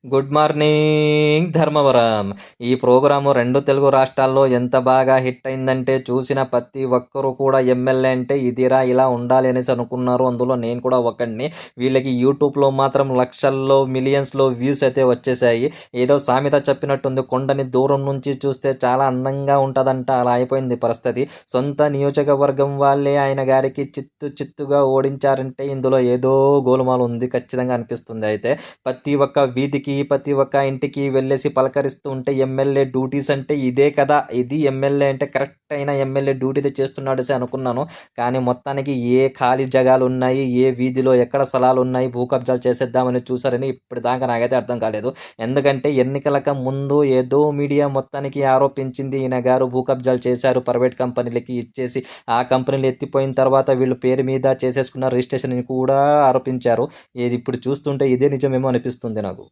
Good morning Dharmavaram. ఈ programme 2 Telugu రాష్ట్రాల్లో ఎంత బాగా హిట్ అయిందంటే చూసిన ప్రతి ఒక్కరు కూడా ఎమ్మెల్యే అంటే ఇదిరా ఇలా ఉండాలి అనేసి అనుకున్నారు. అందులో నేను కూడా ఒకడిని. వీళ్ళకి యూట్యూబ్‌లో మాత్రం లక్షల్లో, మిలియన్స్‌లో వ్యూస్ అయితే వచ్చేసాయి. ఏదో సామెత చెప్పినట్టుంది, కొండని దూరం నుంచి చూస్తే చాలా అందంగా ఉంటదంట. అలా అయిపోయింది పరిస్థితి. సొంత నియోజకవర్గం వాళ్ళే ఆయన గారికి చిత్తు చిత్తుగా ఓడించారంటే ఇందులో ఏదో గోలుమాల ఉంది ఖచ్చితంగా అనిపిస్తుంది అయితే. ప్రతి ఒక్క వీధికి, ప్రతి ఒక్క ఇంటికి వెళ్ళేసి పలకరిస్తూ ఉంటే ఎమ్మెల్యే డ్యూటీస్ అంటే ఇదే కదా! ఇది ఎమ్మెల్యే అంటే కరెక్ట్ అయిన ఎమ్మెల్యే డ్యూటీ‌ది చేస్తున్నాడేసి అనుకున్నాను. కానీ మొత్తానికి ఏ ఖాళీ జగాలున్నాయి, ఏ వీధిలో ఎక్కడ స్థలాలున్నాయి, భూ కబ్జాలు చేసేద్దామని చూసారని ఇప్పటిదాకా నాకైతే అర్థం కాలేదు. ఎందుకంటే ఎన్నికలక ముందు ఏదో మీడియా మొత్తానికి ఆరోపించింది ఈయన గారు భూ కబ్జాలు చేశారు, ప్రైవేట్ కంపెనీలకి ఇచ్చేసి, ఆ కంపెనీలు ఎత్తిపోయిన తర్వాత వీళ్ళు పేరు మీద చేసేసుకున్న రిజిస్ట్రేషన్ అని కూడా ఆరోపించారు. ఏది ఇప్పుడు చూస్తుంటే ఇదే నిజమేమో అనిపిస్తుంది నాకు.